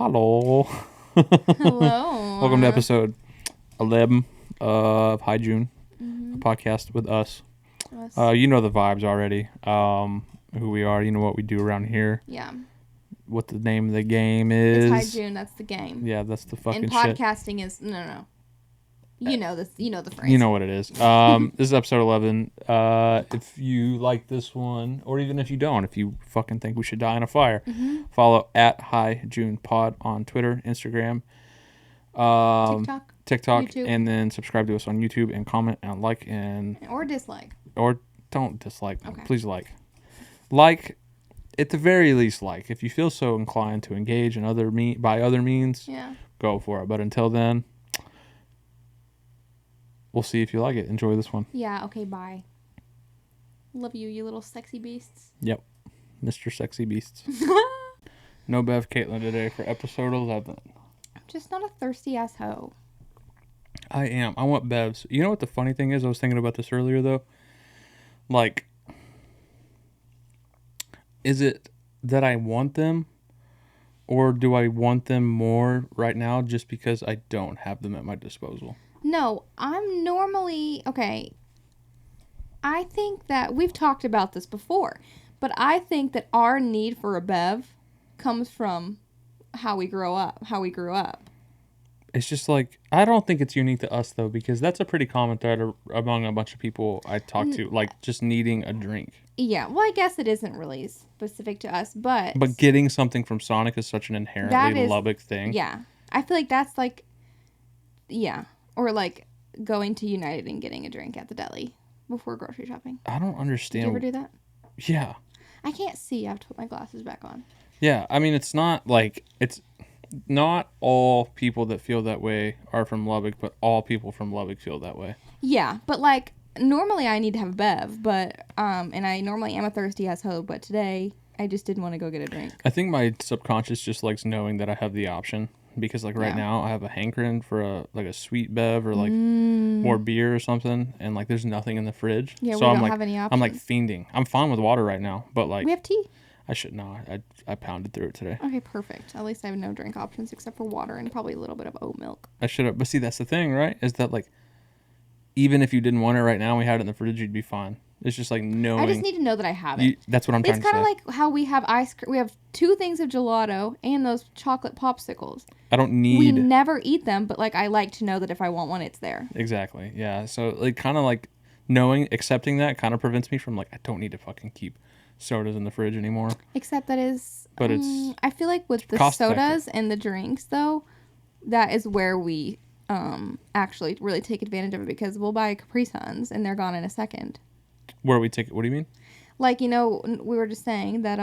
Hello. Hello. Welcome to episode 11 of Hi June, a podcast with us. You know the vibes already. Who we are, you know what we do around here. Yeah. What the name of the game is. It's Hi June, that's the game. Yeah, that's the fucking and shit. podcasting is, no. You know this, you know the phrase. You know what it is. This is episode 11. If you like this one, or even if you don't, if you fucking think we should die in a fire, follow at Hi June Pod on Twitter, Instagram, TikTok, YouTube. and then subscribe to us on YouTube and comment and like or dislike. or don't dislike. Okay. Please like at the very least. Like if you feel so inclined to engage in by other means, go for it. But until then, we'll see if you like it. Enjoy this one. Yeah, okay, bye. Love you, you little sexy beasts. Yep. Mr. Sexy Beasts. No Bev Katelynn today for episode 11. I'm just not a thirsty ass hoe. I am. I want Bevs. You know what the funny thing is? I was thinking about this earlier, though. Like, is it that I want them, or do I want them more right now just because I don't have them at my disposal? No, I'm normally... Okay. I think that... We've talked about this before. But I think that our need for a Bev comes from how we grew up. It's just like... I don't think it's unique to us, though, because that's a pretty common thread among a bunch of people I talk to. Like, just needing a drink. Yeah. Well, I guess it isn't really specific to us, but... But getting something from Sonic is such an inherently Lubbock thing. Yeah. I feel like that's like... Yeah. Or like going to United and getting a drink at the deli before grocery shopping. I don't understand. Did you ever do that? Yeah. I can't see. I have to put my glasses back on. Yeah. I mean, it's not like... It's not all people that feel that way are from Lubbock, but all people from Lubbock feel that way. Yeah. But like, normally I need to have a Bev, but... And I normally am a thirsty ass hoe, but today I just didn't want to go get a drink. I think my subconscious just likes knowing that I have the option. Because like right now I have a hankering for a sweet Bev or like more beer or something, and like there's nothing in the fridge. Yeah, so we don't have any options. I'm like fiending. I'm fine with water right now, but like we have tea. I should know. I pounded through it today. Okay, perfect. At least I have no drink options except for water and probably a little bit of oat milk. I should have, but see that's the thing, right? Is that like even if you didn't want it right now, we had it in the fridge, you'd be fine. It's just like knowing. I just need to know that I have it. That's what I'm trying to say. It's kind of like how we have ice cream. We have 2 things of gelato and those chocolate popsicles. I don't need... We never eat them, but like I like to know that if I want one, it's there. Exactly. Yeah. So like kind of like accepting that kind of prevents me from like I don't need to fucking keep sodas in the fridge anymore. Except that is... But it's... I feel like with the sodas and the drinks, though, that is where we actually really take advantage of it because we'll buy Capri Suns and they're gone in a second. Where we take it? What do you mean? Like, you know, we were just saying that,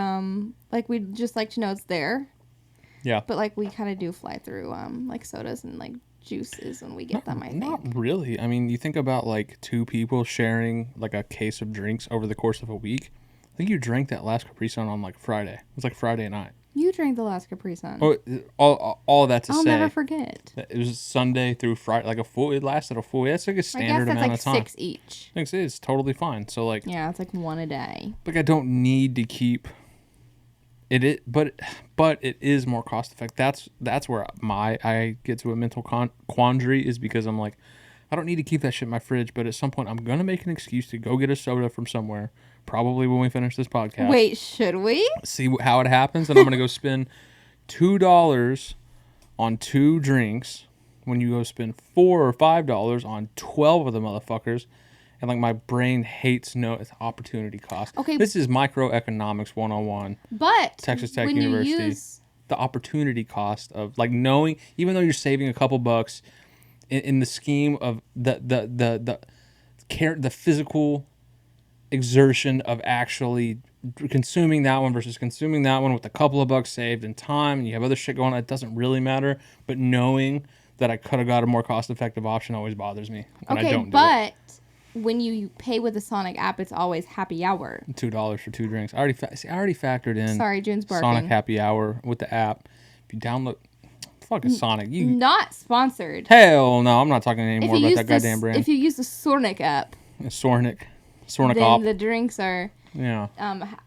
like, we'd just like to know it's there. Yeah. But, like, we kind of do fly through, like, sodas and, like, juices when we get them, I think. Not really. I mean, you think about, like, 2 people sharing, like, a case of drinks over the course of a week. I think you drank that last Capri Sun on, like, Friday. It was, like, Friday night. You drank the last Capri Sun. Oh, all that to say. I'll never forget. It was Sunday through Friday, like it lasted a full, that's like a standard amount of time. I guess that's like 6 each. I think it's totally fine. So like. Yeah, it's like 1 a day. Like I don't need to keep it, but it is more cost effective. That's where I get to a mental quandary is because I'm like, I don't need to keep that shit in my fridge, but at some point I'm going to make an excuse to go get a soda from somewhere. Probably when we finish this podcast. Wait, should we? See how it happens, and I'm going to go spend $2 on 2 drinks when you go spend $4 or $5 on 12 of the motherfuckers. And like my brain hates it's opportunity cost. Okay. This is microeconomics 101. But Texas Tech University. The opportunity cost of like knowing, even though you're saving a couple bucks in the scheme of the physical exertion of actually consuming that one versus consuming that one with a couple of bucks saved in time, and you have other shit going on, it doesn't really matter. But knowing that I could have got a more cost-effective option always bothers me when I don't do it. When you pay with the Sonic app, it's always happy hour. $2 for 2 drinks. I already factored in. Sorry, June's barking. Sonic happy hour with the app. If you download fucking Sonic, you not sponsored. Hell no, I'm not talking anymore about that goddamn brand. If you use the Sonic app, Sonic then op. the drinks are Yeah.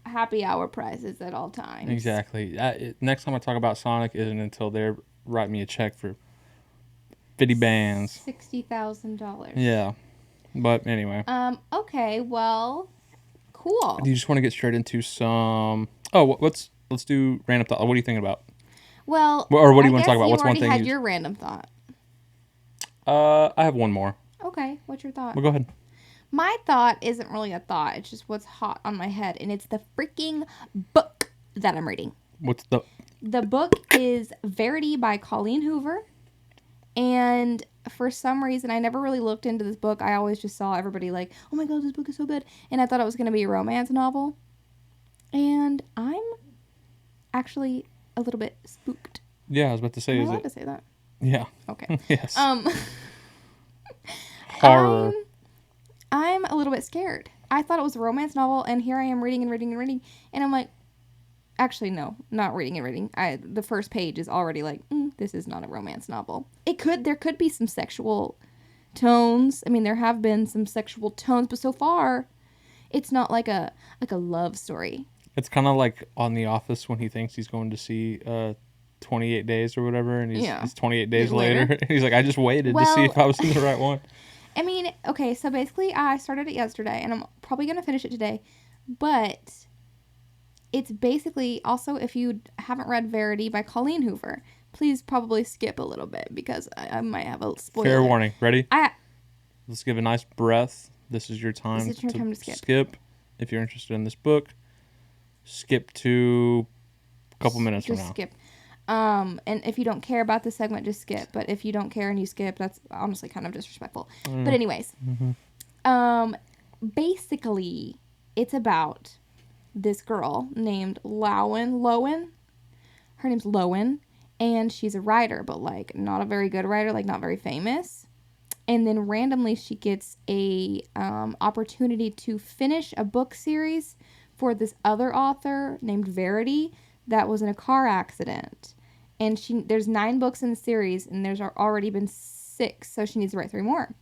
Happy hour prices at all times. Exactly. Next time I talk about Sonic isn't until they write me a check for 50 bands. $60,000. Yeah. But anyway. Okay. Well. Cool. Do you just want to get straight into some? Oh, let's do random thought. What are you thinking about? Well, Or what do you want guess to talk about? You What's one already thing? had your random thought. I have one more. Okay. What's your thought? Well, go ahead. My thought isn't really a thought. It's just what's hot on my head, and it's the freaking book that I'm reading. What's the? The book is Verity by Katelynn Hoover, and for some reason, I never really looked into this book. I always just saw everybody like, "Oh my god, this book is so good," and I thought it was going to be a romance novel. And I'm actually a little bit spooked. Yeah, I was about to say. Am I allowed to say that? Yeah. Okay. Yes. Horror. I'm a little bit scared. I thought it was a romance novel, and here I am reading and reading and reading, and I'm like, actually, no, not reading and reading. The first page is already like, this is not a romance novel. There could be some sexual tones. I mean, there have been some sexual tones, but so far, it's not like a love story. It's kind of like on The Office when he thinks he's going to see 28 Days or whatever, and it's 28 days later. He's like, I just waited to see if I was in the right one. I mean, okay, so basically I started it yesterday, and I'm probably going to finish it today, but it's basically, also, if you haven't read Verity by Katelynn Hoover, please probably skip a little bit, because I might have a spoiler. Fair warning. Ready? Let's give a nice breath. This is your time, to skip. If you're interested in this book, skip to a couple minutes from now. Skip. And if you don't care about this segment, just skip. But if you don't care and you skip, that's honestly kind of disrespectful. But anyways, basically, it's about this girl named Lowen. Her name's Lowen, and she's a writer, but like not a very good writer, like not very famous. And then randomly, she gets a opportunity to finish a book series for this other author named Verity that was in a car accident. And there's 9 books in the series, and there's already been 6, so she needs to write 3 more.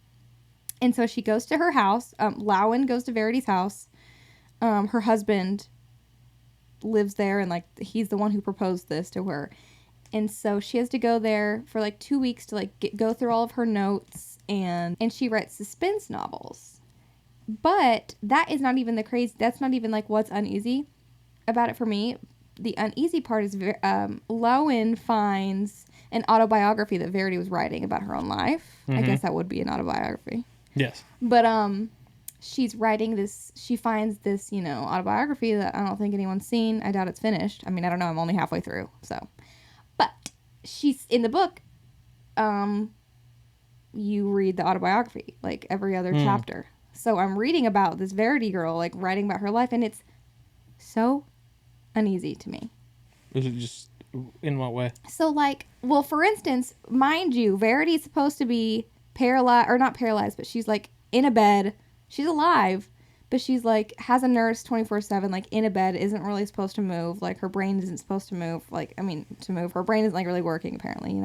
And so she goes to her house. Lowen goes to Verity's house. Her husband lives there, and like he's the one who proposed this to her. And so she has to go there for like 2 weeks to like go through all of her notes, and she writes suspense novels. But that is not even that's not even like what's uneasy about it for me. The uneasy part is Lowen finds an autobiography that Verity was writing about her own life. I guess that would be an autobiography. Yes. But she's writing this. She finds this, autobiography that I don't think anyone's seen. I doubt it's finished. I mean, I don't know. I'm only halfway through. So, but she's in the book. You read the autobiography like every other chapter. So I'm reading about this Verity girl, like writing about her life, and it's so uneasy to me. Is it just in what way? So like, well, for instance, mind you, Verity's supposed to be paralyzed, or not paralyzed, but she's like in a bed. She's alive, but she's like has a nurse 24/7, like in a bed, isn't really supposed to move. Like her brain isn't supposed to move. To move. Her brain isn't like really working apparently,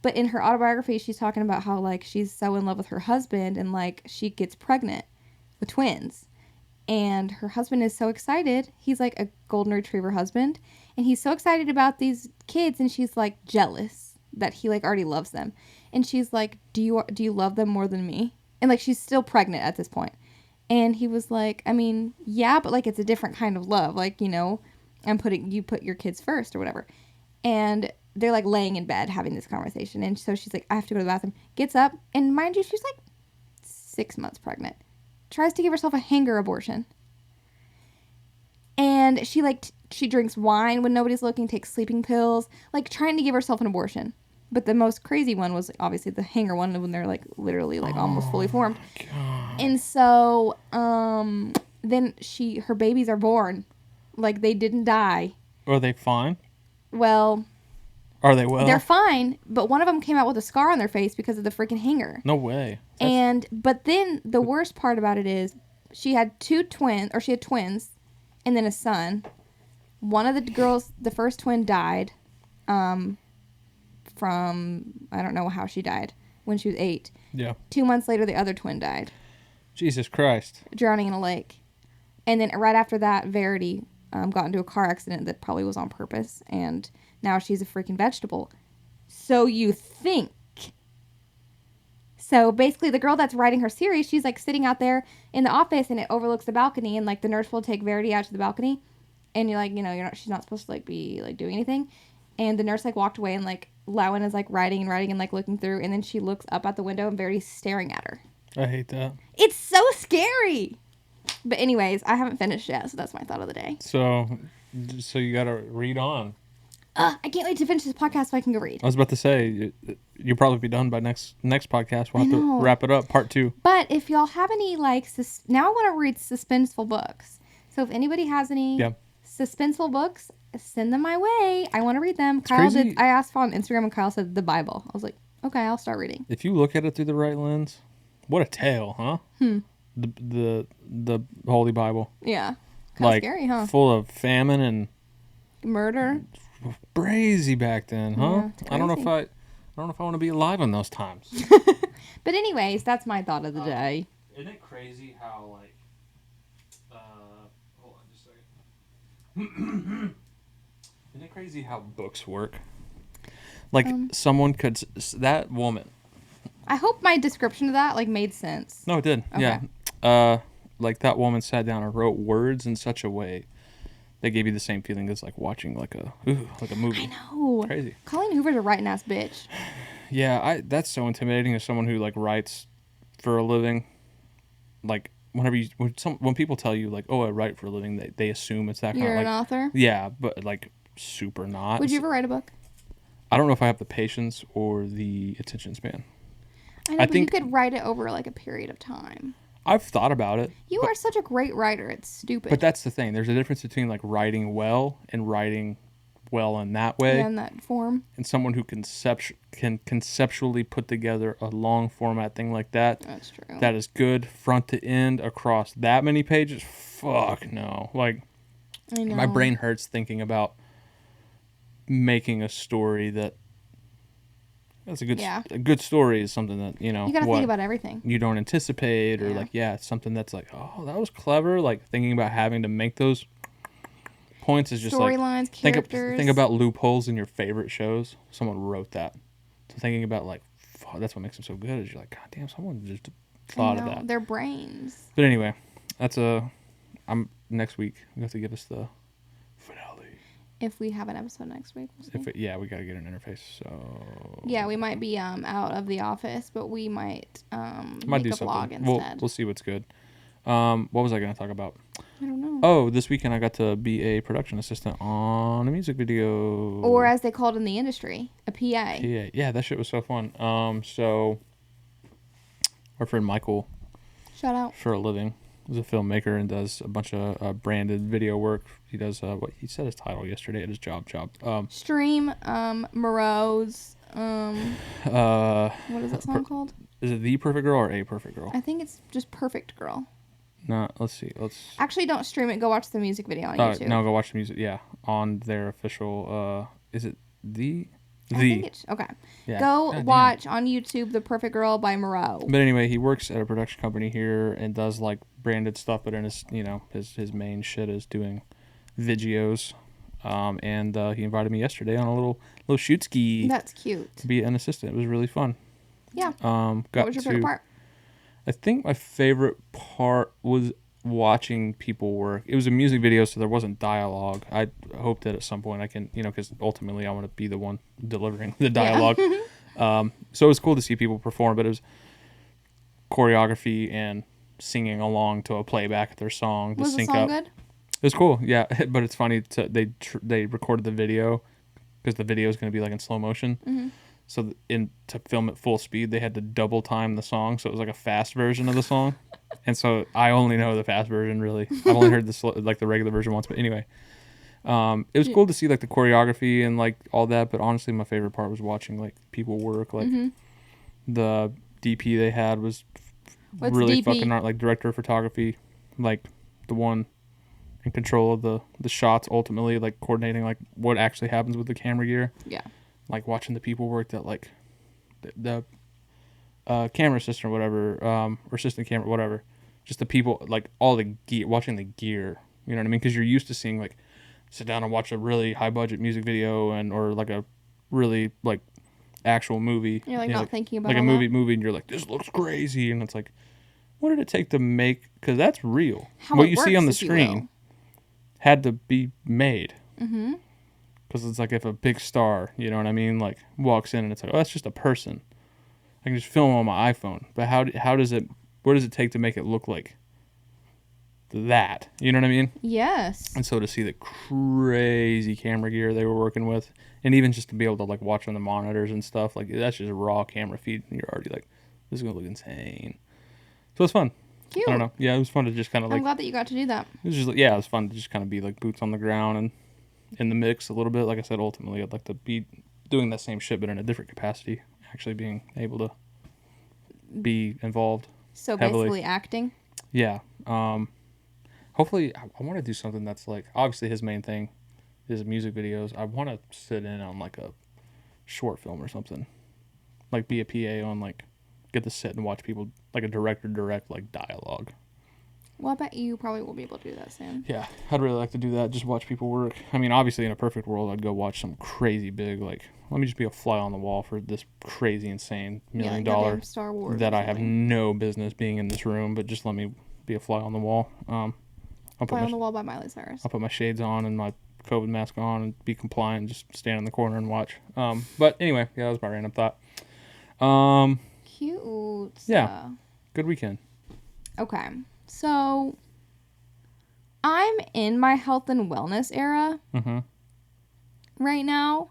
But in her autobiography, she's talking about how like she's so in love with her husband, and like she gets pregnant with twins. And her husband is so excited. He's like a golden retriever husband. And he's so excited about these kids. And she's like jealous that he like already loves them. And she's like, do you love them more than me? And like, she's still pregnant at this point. And he was like, I mean, yeah, but like, it's a different kind of love. Like, you put your kids first or whatever. And they're like laying in bed having this conversation. And so she's like, I have to go to the bathroom. Gets up. And mind you, she's like 6 months pregnant. Tries to give herself a hanger abortion. And she drinks wine when nobody's looking, takes sleeping pills, like trying to give herself an abortion. But the most crazy one was obviously the hanger one when they're like literally like almost fully formed. God. And so then her babies are born. Like they didn't die. Are they fine? Well. Are they well? They're fine, but one of them came out with a scar on their face because of the freaking hanger. No way. But then the worst part about it is she had twins, and then a son. One of the girls, the first twin died, from, I don't know how she died, when she was 8. Yeah. 2 months later, the other twin died. Jesus Christ. Drowning in a lake. And then right after that, Verity got into a car accident that probably was on purpose, and now she's a freaking vegetable. So you think. So basically, the girl that's writing her series, she's like sitting out there in the office, and it overlooks the balcony, and like the nurse will take Verity out to the balcony, and you're like, she's not supposed to like be like doing anything, and the nurse like walked away, and like Lowen is like writing and like looking through, and then she looks up at the window, and Verity's staring at her. I hate that. It's so scary. But anyways, I haven't finished yet, so that's my thought of the day. So you gotta read on. I can't wait to finish this podcast so I can go read. I was about to say, you'll probably be done by next podcast. We'll have to wrap it up, part 2. But if y'all have any, like, now I want to read suspenseful books. So if anybody has any suspenseful books, send them my way. I want to read them. Crazy. I asked on Instagram, and Kyle said the Bible. I was like, okay, I'll start reading. If you look at it through the right lens, what a tale, huh? The Holy Bible. Yeah. Kind of scary, huh? Full of famine and murder. Crazy back then, huh? Yeah, I don't know if I want to be alive in those times. But anyways, that's my thought of the day. Isn't it crazy how like hold on just a second. Isn't it crazy how books work? Like someone could that woman. I hope my description of that like made sense. No, it did. Okay. Yeah. Like that woman sat down and wrote words in such a way they gave you the same feeling as like watching like a movie. I know. Crazy. Katelynn Hoover's a writing ass bitch. Yeah, that's so intimidating as someone who like writes for a living. Like when people tell you like, oh, I write for a living, they assume it's that kind of like. You're an author? Yeah, but like super not. Would you ever write a book? I don't know if I have the patience or the attention span. I know, but you could write it over like a period of time. I've thought about it. You are such a great writer. It's stupid. But that's the thing. There's a difference between like writing well and writing well in that way. Yeah, in that form. And someone who can conceptually put together a long format thing like that. That's true. That is good front to end across that many pages. Fuck no. Like, I know. My brain hurts thinking about making a story that. That's a good story is something that, you gotta think about everything. You don't anticipate or it's something that's like, oh, that was clever. Like thinking about having to make those points is just storylines, characters. Think about loopholes in your favorite shows. Someone wrote that. So thinking about like, that's what makes them so good is you're like, God damn, someone just thought of that. Their brains. But anyway, I'm next week. You have to give us the finale. If we have an episode next week, we'll see. We got to get an interface. So yeah, we might be out of the office, but we might do a something. vlog instead. We'll see what's good. What was I going to talk about? I don't know. Oh, this weekend I got to be a production assistant on a music video. Or as they call it in the industry, a PA. PA. Yeah, that shit was so fun. So our friend Michael, shout out, for a living, is a filmmaker and does a bunch of branded video work. He does what he said his title yesterday at his job. Stream, Moreau's, what is that song called? Is it The Perfect Girl or A Perfect Girl? I think it's just Perfect Girl. No, let's see. Actually, don't stream it. Go watch the music video on YouTube. No, go watch the music. Yeah, on their official. Is it the? I think it's okay. Yeah. Go watch on YouTube "The Perfect Girl" by Moreau. But anyway, he works at a production company here and does like branded stuff. But in his main shit is doing videos. And he invited me yesterday on a little shoot ski. That's cute. To be an assistant. It was really fun. Yeah. What was your favorite part? I think my favorite part was watching people work. It was a music video, so there wasn't dialogue. I hope that at some point I can, because ultimately I want to be the one delivering the dialogue. Yeah. So it was cool to see people perform, but it was choreography and singing along to a playback of their song to sync up. Was the song good? It was cool, yeah. But it's funny, they recorded the video because the video is going to be like in slow motion. Mm-hmm. So to film at full speed, they had to double time the song, so it was like a fast version of the song. And so I only know the fast version, really. I've only heard the regular version once. But anyway, it was cool to see like the choreography and like all that. But honestly, my favorite part was watching like people work. Like the DP they had was really DP? Fucking art, like director of photography, like the one in control of the shots. Ultimately, like coordinating like what actually happens with the camera gear. Yeah. Like watching the people work that like the camera assistant or whatever, or assistant camera, whatever. just the people, like all the gear, watching the gear. You know what I mean? Because you're used to seeing like sit down and watch a really high budget music video or like a really like actual movie. You're like not thinking about like a all movie, and you're like, this looks crazy, and it's like, what did it take to make? Because that's real. How what it you see on the works, if you will. screen had to be made. Mm-hmm. Because it's like if a big star, you know what I mean, like walks in and it's like, oh, that's just a person. I can just film on my iPhone. But how does it? What does it take to make it look like that? You know what I mean? Yes. And so to see the crazy camera gear they were working with, and even just to be able to like watch on the monitors and stuff, like that's just a raw camera feed, and you're already like, this is gonna look insane. So it's fun. Cute. I don't know. Yeah, it was fun to just kind of like. I'm glad that you got to do that. It was just it was fun to just kind of be like boots on the ground and in the mix a little bit. Like I said, ultimately I'd like to be doing that same shit but in a different capacity, actually being able to be involved. So heavily. basically acting. Yeah. Hopefully I want to do something that's like, obviously his main thing is music videos. I want to sit in on like a short film or something, like be a PA on like get to sit and watch people, like a director direct like dialogue. Well, I bet you probably will be able to do that soon. Yeah, I'd really like to do that. Just watch people work. I mean, obviously, in a perfect world, I'd go watch some crazy big, like, let me just be a fly on the wall for this crazy, insane $1 million goddamn Star Wars that or I have something. no business being in this room, but just let me be a fly on the wall. I'll Fly on the Wall by Miley Cyrus. I'll put my shades on and my COVID mask on and be compliant and just stand in the corner and watch. But anyway, yeah, that was my random thought. Cute. Yeah. Good weekend. Okay. So, I'm in my health and wellness era right now,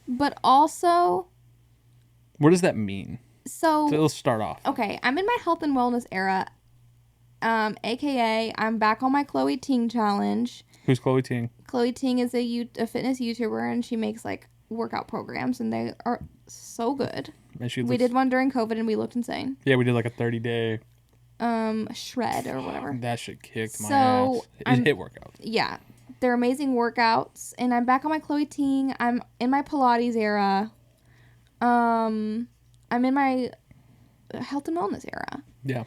but also, What does that mean? so Let's start off. okay, I'm in my health and wellness era, aka I'm back on my Chloe Ting challenge. Who's Chloe Ting? Chloe Ting is a fitness YouTuber, and she makes like workout programs, and they are so good. And she We did one during COVID, and we looked insane. Yeah, we did like a 30-day. Shred or whatever. That shit kicked my So, ass. It hit workouts. Yeah, they're amazing workouts, and I'm back on my Chloe Ting. I'm in my Pilates era. I'm in my health and wellness era. Yeah.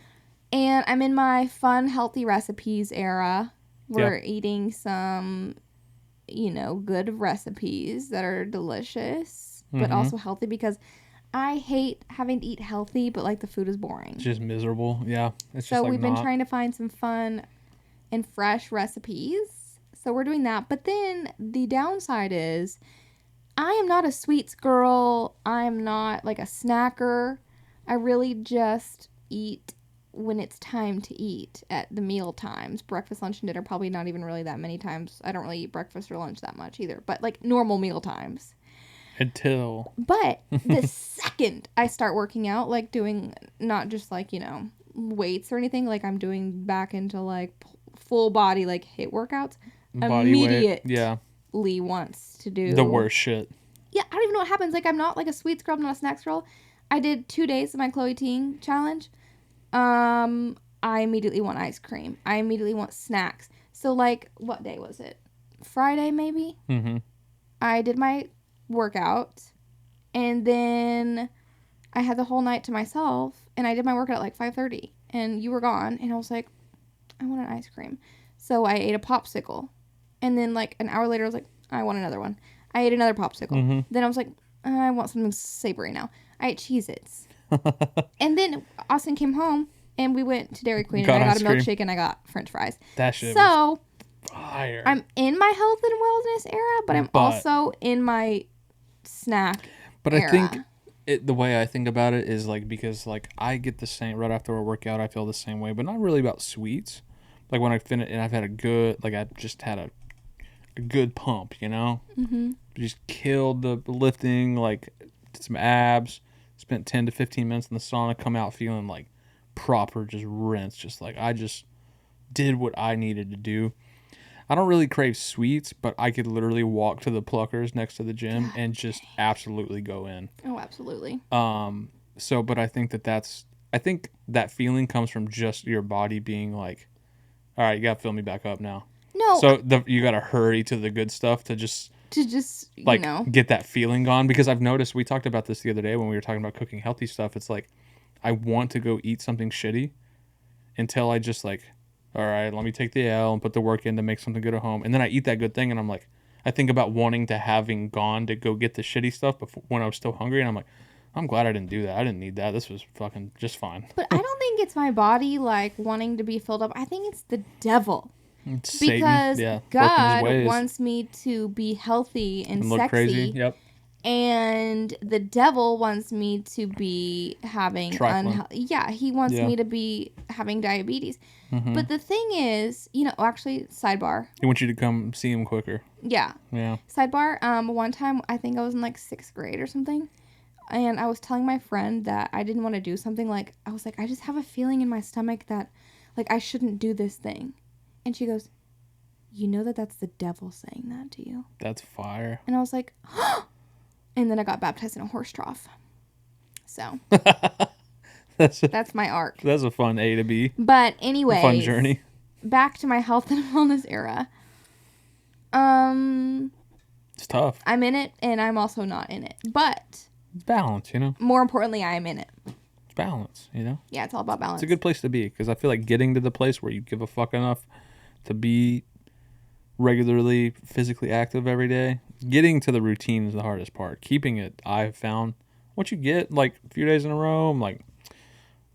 And I'm in my fun, healthy recipes era. We're eating some, good recipes that are delicious, but also healthy because I hate having to eat healthy, but like the food is boring. It's just miserable. Yeah. It's So just like we've been trying to find some fun and fresh recipes. So we're doing that. But then the downside is I am not a sweets girl. I'm not like a snacker. I really just eat when it's time to eat at the meal times. Breakfast, lunch, and dinner, probably not even really that many times. I don't really eat breakfast or lunch that much either. But like normal meal times. But the second I start working out, like doing not just like, weights or anything, like I'm doing back into like full body, like HIIT workouts, body immediately weight. wants to do The worst shit. Yeah, I don't even know what happens. Like I'm not like a sweets girl, I'm not a snacks girl. I did 2 days of my Chloe Ting challenge. I immediately want ice cream. I immediately want snacks. So like, what day was it? Friday maybe? Mm-hmm. I did my workout, and then I had the whole night to myself, and I did my workout at like 5:30, and you were gone, and I was like, I want an ice cream. So I ate a popsicle, and then like an hour later I was like, I want another one. I ate another popsicle. Then I was like, I want something savory now. I ate Cheez-Its. And then Austin came home, and we went to Dairy Queen, and I got a milkshake, and I got French fries. That shit was fire. I'm in my health and wellness era, but I'm also in my snack era. I think the way I think about it is like, because like I get the same right after a workout, I feel the same way, but not really about sweets. Like when I finish and I've had I just had a good pump, just killed the lifting, like did some abs, spent 10 to 15 minutes in the sauna, come out feeling like proper, just rinsed, just like I just did what I needed to do. I don't really crave sweets, but I could literally walk to the Pluckers next to the gym and just absolutely go in. Oh, absolutely. But I think I think that feeling comes from just your body being like, all right, you got to fill me back up now. No. So you got to hurry to the good stuff to just get that feeling gone. Because I've noticed, we talked about this the other day when we were talking about cooking healthy stuff. It's like, I want to go eat something shitty. until I just like, all right, let me take the L and put the work in to make something good at home. And then I eat that good thing and I'm like, I think about wanting to having gone to go get the shitty stuff before, when I was still hungry. And I'm like, I'm glad I didn't do that. I didn't need that. This was fucking just fine. But I don't think it's my body like wanting to be filled up. I think it's the devil. It's Because Satan. Yeah, God wants me to be healthy and look sexy. crazy. Yep. And the devil wants me to be having he wants me to be having diabetes. Mm-hmm. But the thing is, actually, sidebar. He wants you to come see him quicker. Yeah. Yeah. Sidebar. One time, I think I was in like 6th grade or something, and I was telling my friend that I didn't want to do something. Like, I was like, I just have a feeling in my stomach that, like, I shouldn't do this thing. And she goes, you know that's the devil saying that to you. That's fire. And I was like, and then I got baptized in a horse trough. So that's my arc. That's a fun A to B. But anyway, fun journey. Back to my health and wellness era. It's tough. I'm in it, and I'm also not in it. But it's balance, More importantly, I am in it. It's balance, Yeah, it's all about balance. It's a good place to be because I feel like getting to the place where you give a fuck enough to be regularly physically active every day. Getting to the routine is the hardest part. Keeping it, I've found, once you get like a few days in a row, I'm like,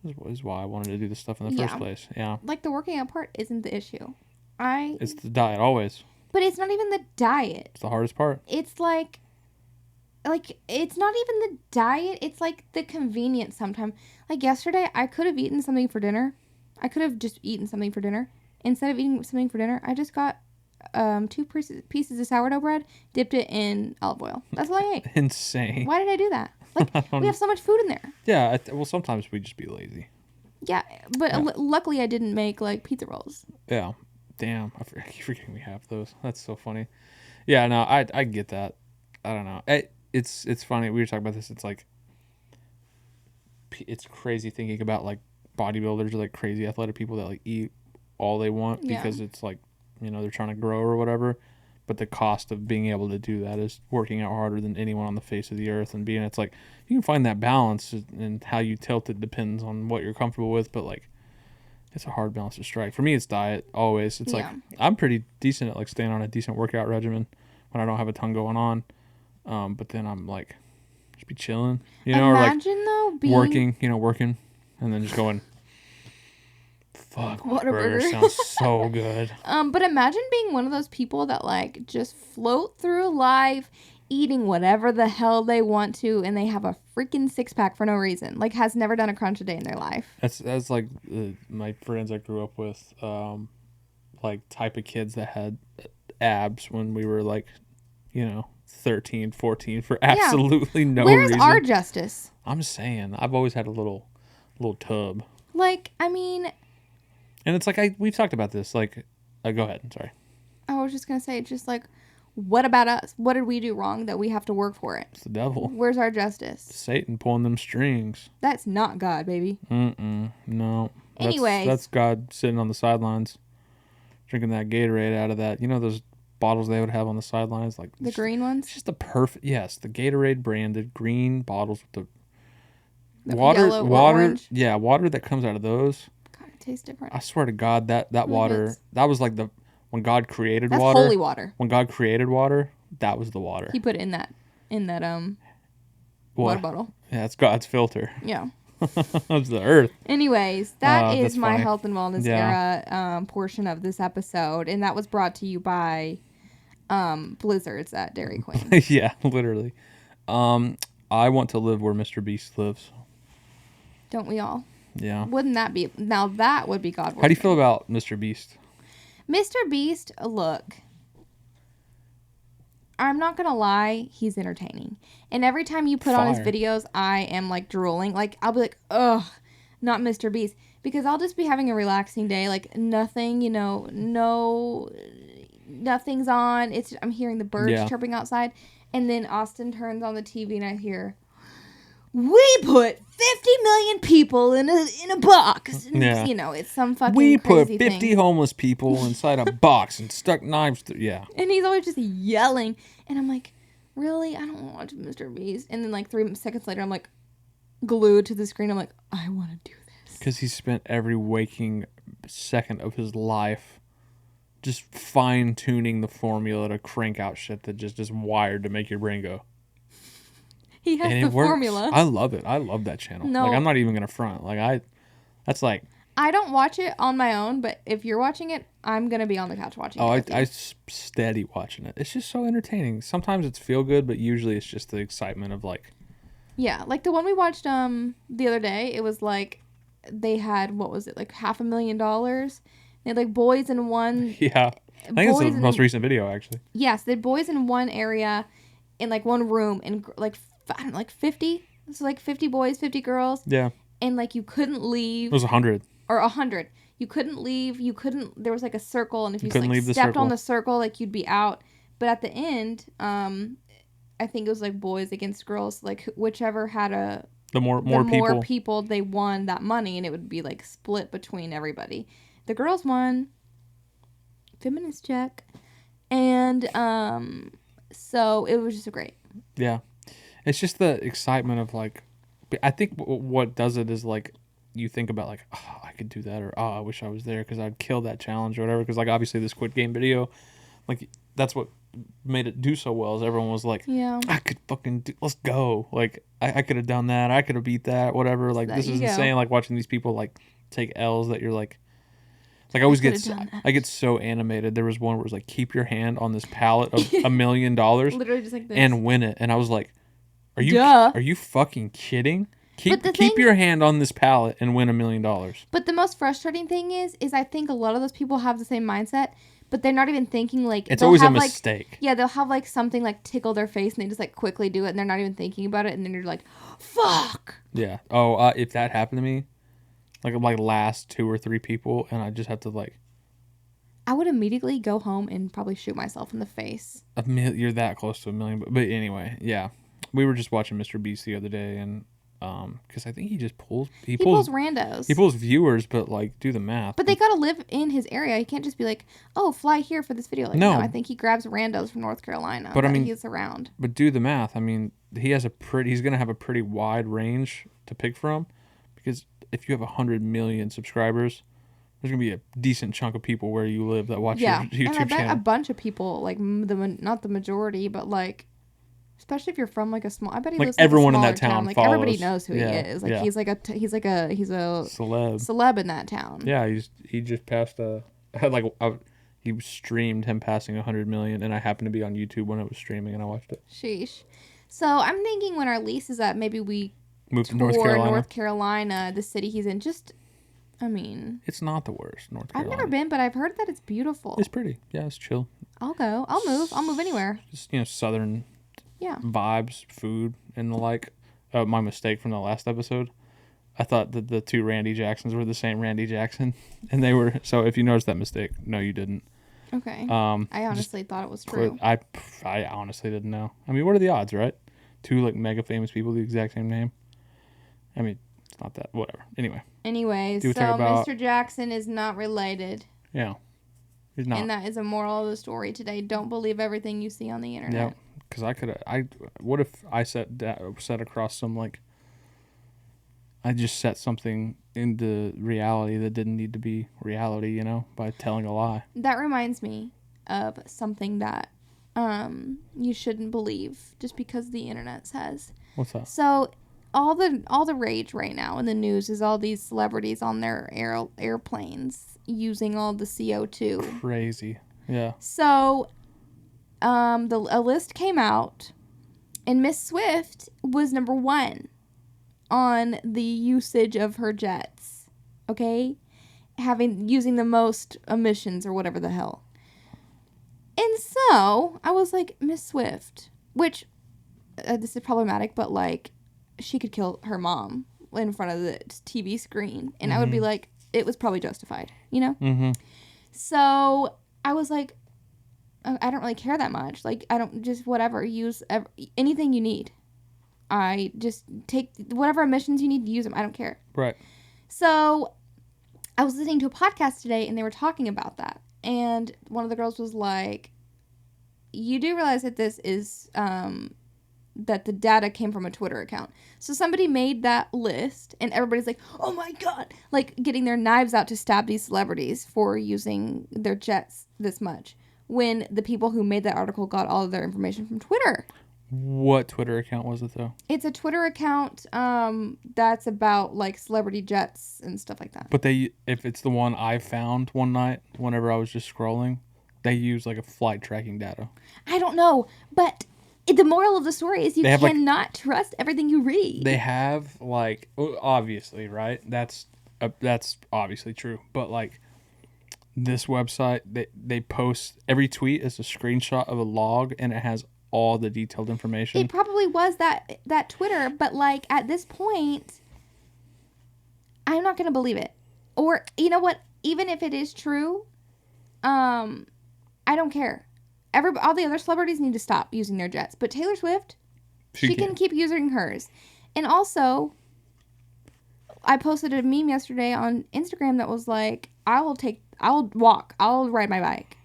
this is why I wanted to do this stuff in the first place. Yeah. Like the working out part isn't the issue. It's the diet always. But it's not even the diet. It's the hardest part. It's like it's not even the diet. It's like the convenience sometimes. Like yesterday, I could have eaten something for dinner. I could have just eaten something for dinner. Instead of eating something for dinner, I just got 2 pieces of sourdough bread, dipped it in olive oil. That's all I ate. Insane. Why did I do that? Like, we have so much food in there. Yeah, well, sometimes we just be lazy. Yeah, but luckily I didn't make, like, pizza rolls. Yeah. Damn, I keep forgetting we have those. That's so funny. Yeah, no, I get that. I don't know. It's funny. We were talking about this. It's like, it's crazy thinking about, like, bodybuilders or, like, crazy athletic people that, like, eat all they want because it's, like, they're trying to grow or whatever. But the cost of being able to do that is working out harder than anyone on the face of the earth and it's like, you can find that balance and how you tilt it depends on what you're comfortable with. But, like, it's a hard balance to strike. For me, it's diet always. It's like, I'm pretty decent at, like, staying on a decent workout regimen when I don't have a ton going on. But then I'm like, just be chilling, Imagine, or like though, working, and then just going, fuck, Whataburger sounds so good. But imagine being one of those people that, like, just float through life eating whatever the hell they want to, and they have a freaking 6-pack for no reason. Like, has never done a crunch a day in their life. That's like my friends I grew up with, like, type of kids that had abs when we were, like, 13, 14 for absolutely no reason. Where's our justice? I'm saying, I've always had a little tub. Like, I mean... And it's like, we've talked about this. Like, go ahead. I'm sorry. I was just going to say, just like, what about us? What did we do wrong that we have to work for it? It's the devil. Where's our justice? Satan pulling them strings. That's not God, baby. No. Anyways. That's God sitting on the sidelines, drinking that Gatorade out of that. Those bottles they would have on the sidelines? Like the green ones? It's just the perfect, yes, the Gatorade branded green bottles with the water. Orange. Yeah, water that comes out of those. Tastes different. I swear to God, that water, that was like when God created That's water. Holy water. When God created water, that was the water. He put it in that water bottle. Yeah, it's God's filter. Yeah. That's the earth. Anyways, that is my funny. health and wellness era portion of this episode, and that was brought to you by Blizzards at Dairy Queen. Yeah, literally. I want to live where Mr. Beast lives. Don't we all? Yeah. Wouldn't that be... Now that would be God. How do you feel about Mr. Beast? Mr. Beast, look. I'm not going to lie. He's entertaining. And every time you put on his videos, I am, like, drooling. Like, I'll be like, ugh, not Mr. Beast. Because I'll just be having a relaxing day. Like, nothing, nothing's on. I'm hearing the birds chirping outside. And then Austin turns on the TV and I hear... We put 50 million people in a box. Yeah. It's some fucking We put crazy 50 thing. homeless people inside a box and stuck knives through. Yeah. And he's always just yelling. And I'm like, really? I don't want to watch Mr. Beast. And then, like, 3 seconds later, I'm, like, glued to the screen. I'm like, I want to do this. Because he spent every waking second of his life just fine-tuning the formula to crank out shit that just is wired to make your brain go. He has And the it works. formula. I love it. I love that channel. No. Like, I'm not even going to front. That's like... I don't watch it on my own, but if you're watching it, I'm going to be on the couch watching it. I steady watching it. It's just so entertaining. Sometimes it's feel good, but usually it's just the excitement of like... Yeah, like the one we watched the other day, it was like they had, what was it, like $500,000? They had like boys in one... Yeah. I think it's the most recent video, actually. Yes, they had boys in one area in like one room and like, I don't know, like 50? So like 50 boys, 50 girls. Yeah. And like you couldn't leave. It was 100. Or 100. You couldn't leave. There was like a circle, and if you couldn't like leave stepped on the circle, like you'd be out. But at the end, I think it was like boys against girls. Like whichever had the more people, they won that money, and it would be like split between everybody. The girls won. Feminist check, and so it was just great. Yeah, it's just the excitement of like, I think what does it is like, you think about like, oh, I could do that, or oh, I wish I was there because I'd kill that challenge or whatever. Because like obviously this Squid Game video, like that's what made it do so well. Is everyone was like, yeah, I could fucking let's go. Like I could have done that. I could have beat that. Whatever. Like this is insane. Like watching these people like take L's that you're like I always I get so animated. There was one where it was like, keep your hand on this pallet of $1 million, literally just like this, and win it. And I was like, are you fucking kidding? Keep your hand on this pallet and win $1 million. But the most frustrating thing is I think a lot of those people have the same mindset, but they're not even thinking like it's always a mistake. Yeah, they'll have like something like tickle their face and they just like quickly do it and they're not even thinking about it and then you're like, fuck. Yeah. Oh, if that happened to me, like last 2 or 3 people, and I just have to like, I would immediately go home and probably shoot myself in the face. You're that close to $1 million, but anyway, yeah, we were just watching Mr. Beast the other day, and because I think he pulls randos. He pulls viewers, but like do the math. But they gotta live in his area. He can't just be like, oh, fly here for this video. Like, no, I think he grabs randos from North Carolina. But I mean, he's around. But do the math. I mean, he's gonna have a pretty wide range to pick from, because if you have 100 million subscribers, there's gonna be a decent chunk of people where you live that watch your YouTube and I bet channel. A bunch of people, like not the majority, but like, especially if you're from like a small, I bet he lives like everyone in that town. Like everybody knows who he is. Like he's a celeb in that town. Yeah, he just passed he streamed him passing 100 million, and I happened to be on YouTube when it was streaming, and I watched it. Sheesh. So I'm thinking when our lease is up, maybe we move to North Carolina, the city he's in. I mean, it's not the worst, North Carolina. I've never been, but I've heard that it's beautiful. It's pretty. Yeah, it's chill. I'll go. I'll move anywhere. Just southern. Yeah. Vibes, food, and the like. My mistake from the last episode. I thought that the 2 Randy Jacksons were the same Randy Jackson, and they were. So if you noticed that mistake, no, you didn't. Okay. I honestly thought it was true. I honestly didn't know. I mean, what are the odds, right? 2 like mega famous people, the exact same name. I mean, it's not that. Whatever. Anyways, so Mr. Jackson is not related. Yeah, he's not. And that is a moral of the story today. Don't believe everything you see on the internet. Yeah. Because what if I set across some, like, I just set something into reality that didn't need to be reality, by telling a lie. That reminds me of something that you shouldn't believe just because the internet says. What's that? So all the rage right now in the news is all these celebrities on their airplanes using all the CO2. Crazy. Yeah. So a list came out, and Miss Swift was number 1 on the usage of her jets. Okay, using the most emissions or whatever the hell. And so I was like, Miss Swift, which this is problematic, but like she could kill her mom in front of the TV screen, and I would be like, it was probably justified, Mm-hmm. So I was like, I don't really care that much. Like, I don't, just whatever, use anything you need. I just take whatever emissions you need to use them. I don't care. Right. So I was listening to a podcast today and they were talking about that. And one of the girls was like, you do realize that this is that the data came from a Twitter account. So somebody made that list, and everybody's like, "Oh my god!" Like getting their knives out to stab these celebrities for using their jets this much. When the people who made that article got all of their information from Twitter. What Twitter account was it though? It's a Twitter account that's about like celebrity jets and stuff like that. But if it's the one I found one night, whenever I was just scrolling, they use like a flight tracking data. I don't know, but the moral of the story is you They have, cannot trust everything you read. They have like, obviously, right? That's obviously true. But like this website, they post every tweet is a screenshot of a log, and it has all the detailed information. It probably was that Twitter, but like at this point, I'm not gonna believe it. Or you know what? Even if it is true, I don't care. All the other celebrities need to stop using their jets, but Taylor Swift, she can keep using hers. And also, I posted a meme yesterday on Instagram that was like, I'll ride my bike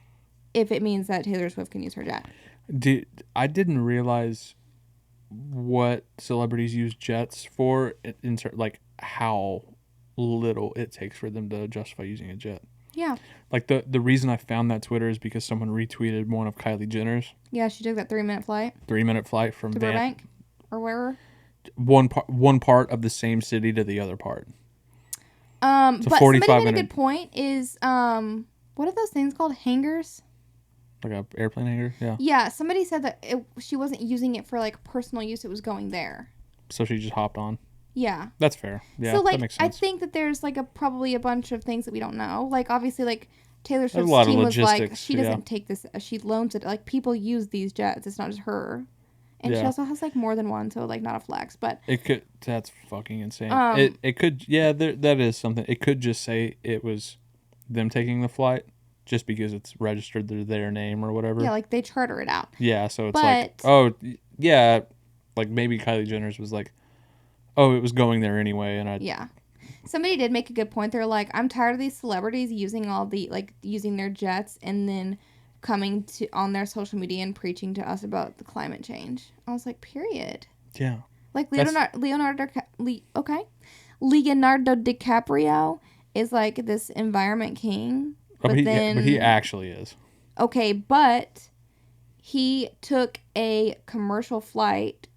if it means that Taylor Swift can use her jet. I didn't realize what celebrities use jets for, like how little it takes for them to justify using a jet. Yeah. Like the reason I found that Twitter is because someone retweeted one of Kylie Jenner's. Yeah, she took that 3-minute flight. 3-minute flight from to Burbank or wherever. One part of the same city to the other part. But somebody made a good point. Is what are those things called? Hangars. Like a airplane hangar, yeah. Yeah, somebody said that she wasn't using it for like personal use. It was going there. So she just hopped on. Yeah. That's fair. Yeah, so, like, that makes sense. I think that there's like probably a bunch of things that we don't know. Like obviously, like Taylor Swift's lot of team was like, logistics, she doesn't take this. She loans it. Like people use these jets. It's not just her. And she also has like more than one, so like not a flex. But it could. That's fucking insane. It could. Yeah, that is something. It could just say it was them taking the flight, just because it's registered their name or whatever. Yeah, like they charter it out. Yeah, so it's like, oh yeah, like maybe Kylie Jenner's was like, oh, it was going there anyway, and yeah. Somebody did make a good point. They're like, I'm tired of these celebrities using using their jets and then coming on their social media and preaching to us about the climate change. I was like, period. Yeah. Like Leonardo DiCaprio is like this environment king. But he actually is. Okay, but he took a commercial flight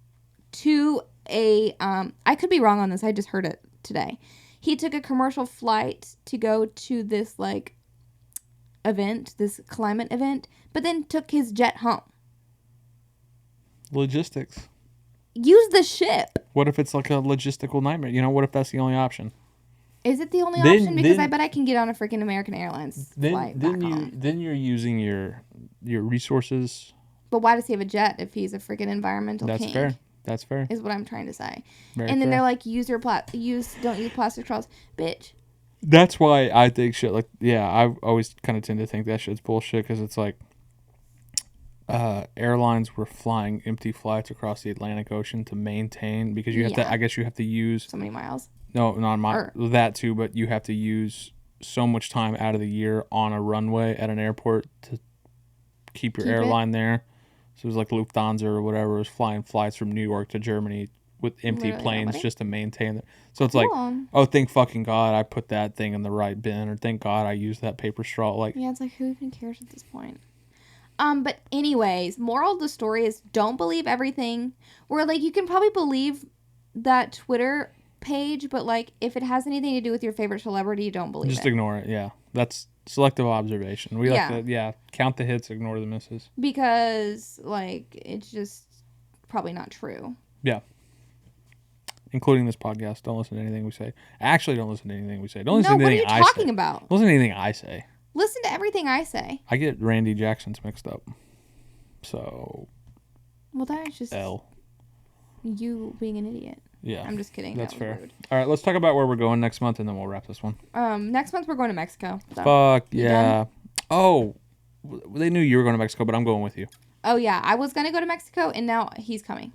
to I could be wrong on this. I just heard it today. He took a commercial flight to go to this like event, this climate event, but then took his jet home. Logistics. Use the ship. What if it's like a logistical nightmare? You know, what if that's the only option? Is it the only option? Because I bet I can get on a freaking American Airlines flight back home. Then you're using your resources. But why does he have a jet if he's a freaking environmental king? That's fair. Is what I'm trying to say. Very and then fair. they're like, don't use plastic straws, bitch. That's why I think shit like, yeah, I always kind of tend to think that shit's bullshit, because it's like airlines were flying empty flights across the Atlantic Ocean to maintain, because you have to, I guess you have to use so many miles. No, not that too, but you have to use so much time out of the year on a runway at an airport to keep your airline there. So it was like Lufthansa or whatever was flying flights from New York to Germany with empty planes just to maintain it. So it's like, oh, thank fucking God I put that thing in the right bin, or thank God I used that paper straw. Like, yeah, it's like, who even cares at this point? But anyways, moral of the story is don't believe everything. Or like, you can probably believe that Twitter page, but like, if it has anything to do with your favorite celebrity, don't believe it. Just ignore it. Yeah, that's selective observation. We like to count the hits, ignore the misses, because like it's just probably not true. Yeah, including this podcast. Don't listen to anything we say. Actually, don't listen to anything we say. Don't listen to anything I say. What are you talking about? Don't listen to anything I say. Listen to everything I say. I get Randy Jackson's mixed up. So, well, that's just L. You being an idiot. Yeah, I'm just kidding. That's fair. Rude. All right, let's talk about where we're going next month, and then we'll wrap this one. Next month we're going to Mexico. So. Fuck yeah! Oh, they knew you were going to Mexico, but I'm going with you. Oh yeah, I was gonna go to Mexico, and now he's coming.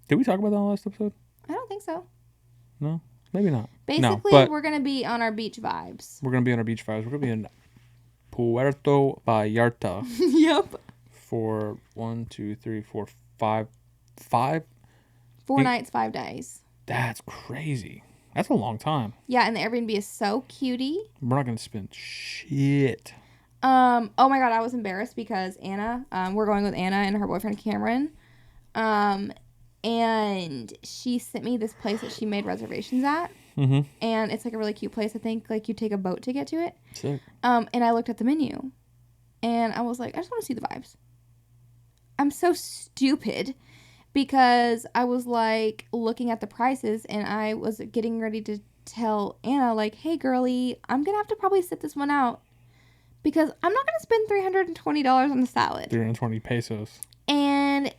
Did we talk about that on the last episode? I don't think so. No, maybe not. Basically, we're gonna be on our beach vibes. We're gonna be on our beach vibes. We're gonna be in Puerto Vallarta. Yep. For 1, 2, 3, 4, 5 4 nights, 5 days. That's crazy. That's a long time. Yeah, and the Airbnb is so cutie. We're not going to spend shit. Oh my God, I was embarrassed because Anna, we're going with Anna and her boyfriend Cameron. And she sent me this place that she made reservations at. Mm-hmm. And it's like a really cute place. I think like you take a boat to get to it. Sick. And I looked at the menu and I was like, I just want to see the vibes. I'm so stupid because I was like looking at the prices and I was getting ready to tell Anna like, hey girly, I'm going to have to probably sit this one out because I'm not going to spend $320 on a salad. 320 pesos. And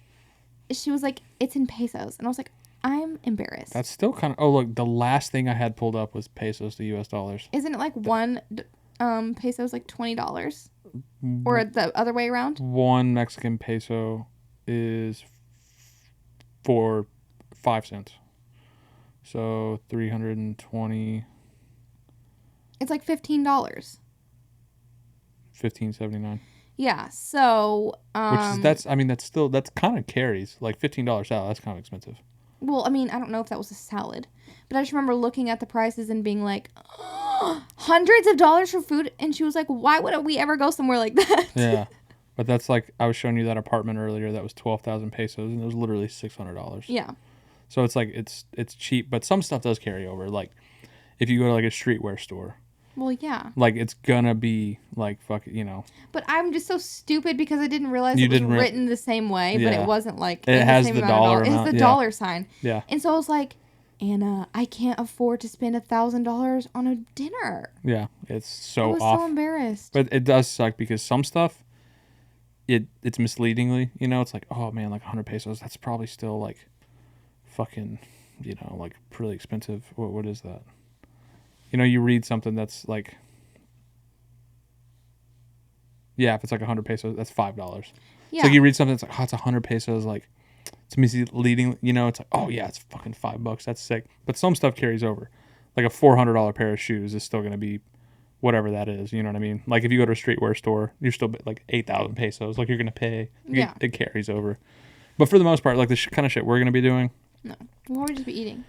she was like, it's in pesos. And I was like, I'm embarrassed. That's still kind of... Oh, look, the last thing I had pulled up was pesos to U.S. dollars. Isn't it like one peso is like $20? Or the other way around? 1 Mexican peso is for 5 cents. So 320... It's like $15. $15.79. Yeah, so... Which is, that's kind of carries. Like $15 salad, that's kind of expensive. Well, I mean, I don't know if that was a salad. But I just remember looking at the prices and being like, oh, hundreds of dollars for food? And she was like, why wouldn't we ever go somewhere like that? Yeah. But that's like, I was showing you that apartment earlier that was 12,000 pesos and it was literally $600. Yeah. So it's like, it's cheap, but some stuff does carry over. Like, if you go to like a streetwear store. Well, yeah. Like, it's gonna be like, But I'm just so stupid because I didn't realize it was written the same way, but Yeah. it wasn't like... It has the dollar It has amount. the dollar sign. Yeah. And so I was like, Anna, I can't afford to spend $1,000 on a dinner. Yeah. It's so I was off. so embarrassed. But it does suck because some stuff, it's misleadingly, it's like, oh man, like 100 pesos, that's probably still like fucking, like pretty expensive. What is that? You read something that's like, yeah, if it's like 100 pesos, that's $5. Yeah. It's like you read something that's like, oh, it's 100 pesos, like it's misleading, it's like, oh yeah, it's fucking $5, that's sick. But some stuff carries over. Like a $400 pair of shoes is still going to be whatever that is, you know what I mean? Like if you go to a streetwear store, you're still like 8,000 pesos, like you're going to pay. Yeah. It carries over. But for the most part, like the kind of shit we're going to be doing. No. We'll just be eating.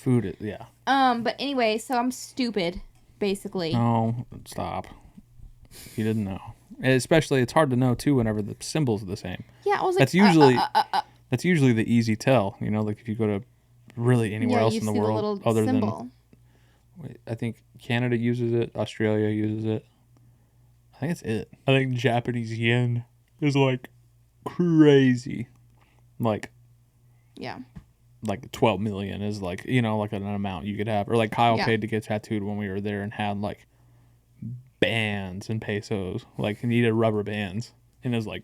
Food, yeah. But anyway, so I'm stupid, basically. No, stop. You didn't know. And especially, it's hard to know too whenever the symbols are the same. Yeah, I was like, that's usually the easy tell. Like if you go to really anywhere else in the world other symbol. than, I think Canada uses it, Australia uses it. I think it's it. I think Japanese yen is like crazy. Like, yeah. Like 12 million is like, like an amount you could have. Or like Kyle paid to get tattooed when we were there and had like bands and pesos. Like he needed rubber bands. And it was like,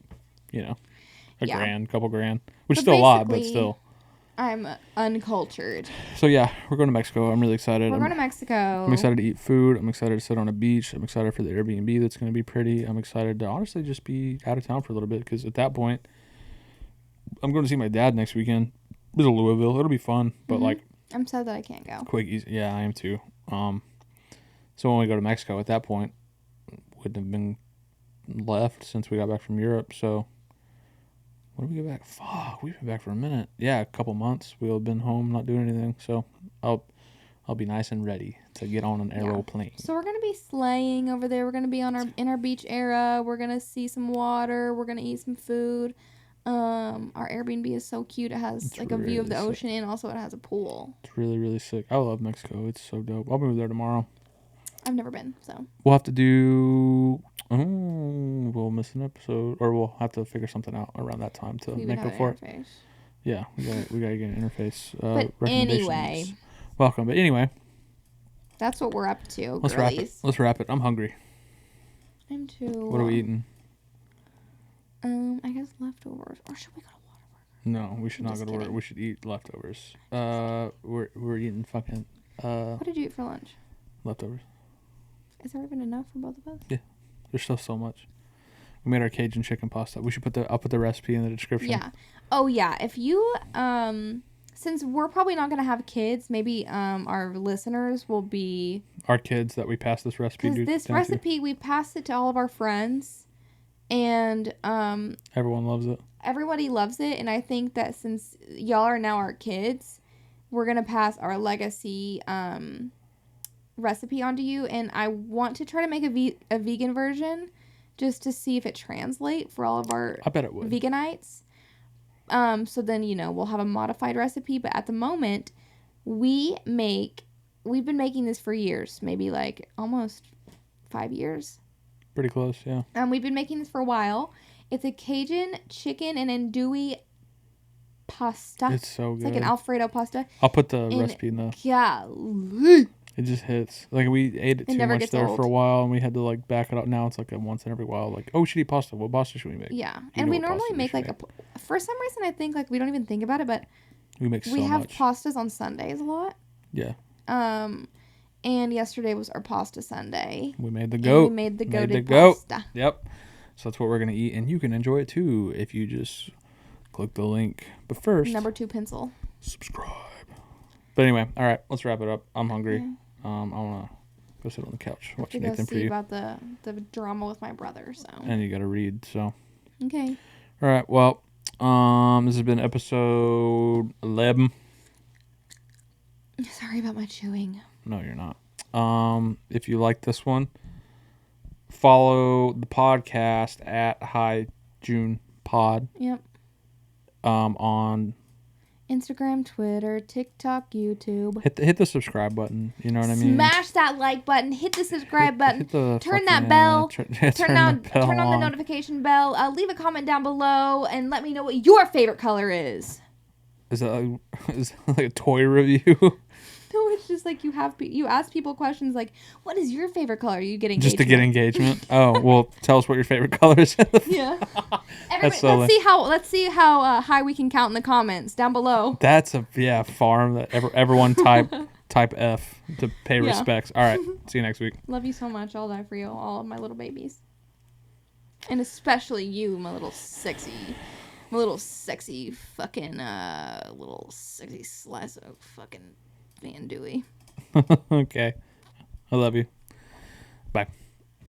grand, couple grand. Which is still a lot, but still. I'm uncultured. So yeah, we're going to Mexico. I'm really excited. We're going to Mexico. I'm excited to eat food. I'm excited to sit on a beach. I'm excited for the Airbnb that's going to be pretty. I'm excited to honestly just be out of town for a little bit. Because at that point, I'm going to see my dad next weekend. It's a Louisville. It'll be fun, but like I'm sad that I can't go. Quick, easy. Yeah, I am too. So when we go to Mexico, at that point, wouldn't have been left since we got back from Europe. So when did we get back? Fuck, we've been back for a minute. Yeah, a couple months. We'll have been home, not doing anything. So I'll be nice and ready to get on an aeroplane. So we're gonna be slaying over there. We're gonna be in our beach era. We're gonna see some water. We're gonna eat some food. Our Airbnb is so cute. It has like a view of the ocean and also it has a pool. It's really, really sick. I love Mexico. It's so dope. I'll move there tomorrow. I've never been, so. We'll have to do... we'll miss an episode. Or we'll have to figure something out around that time to make up for it. Yeah, we gotta get an interface. But anyway. Welcome. But anyway. That's what we're up to, Let's wrap it. I'm hungry. I'm too. What are we eating? I guess leftovers. Or should we go to Whataburger? No, we should not go to Whataburger. We should eat leftovers. We're eating fucking... what did you eat for lunch? Leftovers. Is there even enough for both of us? Yeah. There's still so much. We made our Cajun chicken pasta. We should I'll put the recipe in the description. Yeah. Oh, yeah. If you... since we're probably not going to have kids, maybe our listeners will be... Our kids that we pass this recipe to. Because this recipe, we passed it to all of our friends. And everyone loves it. everybody loves it, and I think that since y'all are now our kids, we're gonna pass our legacy recipe onto you, and I want to try to make a vegan version just to see if it translates for all of our I bet it would. veganites. So then, we'll have a modified recipe, but at the moment we've been making this for years, maybe like almost 5 years. Pretty close, yeah. We've been making this for a while. It's a Cajun chicken and andouille pasta. It's so good. It's like an Alfredo pasta. I'll put the recipe in the... Golly. It just hits. Like, we ate it too never much gets there old. for a while, and we had to, like, back it up. Now it's, like, a once in every while. Like, oh, we should eat pasta. What pasta should we make? Yeah. You And know we what normally pasta we make, should like, for some reason, I think, like, we don't even think about it, but we make so we have much. pastas on Sundays a lot. Yeah. And yesterday was our pasta Sunday. We made the goat. We made the goated goat. pasta. Yep. So that's what we're going to eat, and you can enjoy it, too, if you just click the link. But first... Number 2 pencil. Subscribe. But anyway, all right, let's wrap it up. I'm hungry. Okay. I want to go sit on the couch, watch To go Nathan for see you. about the drama with my brother, so. And you got to read, so... Okay. All right. Well, this has been episode 11. Sorry about my chewing. No, you're not. If you like this one, follow the podcast at Hi June Pod. Yep. On Instagram, Twitter, TikTok, YouTube. hit the subscribe button. You know what I mean? Smash that like button. Hit the subscribe button. Hit the turn fucking, that bell. turn on the notification bell. Leave a comment down below and let me know what your favorite color is. Is that like a toy review? No, it's just like you ask people questions like, "What is your favorite color?" You get engagement. Just to get engagement. Oh, well, tell us what your favorite color is. Yeah. That's so Let's see how high we can count in the comments down below. That's a farm that everyone type F to pay respects. All right. See you next week. Love you so much. I'll die for you, all of my little babies, and especially you, my little sexy fucking little sexy slice of fucking Van Dewey. Okay. I love you. Bye.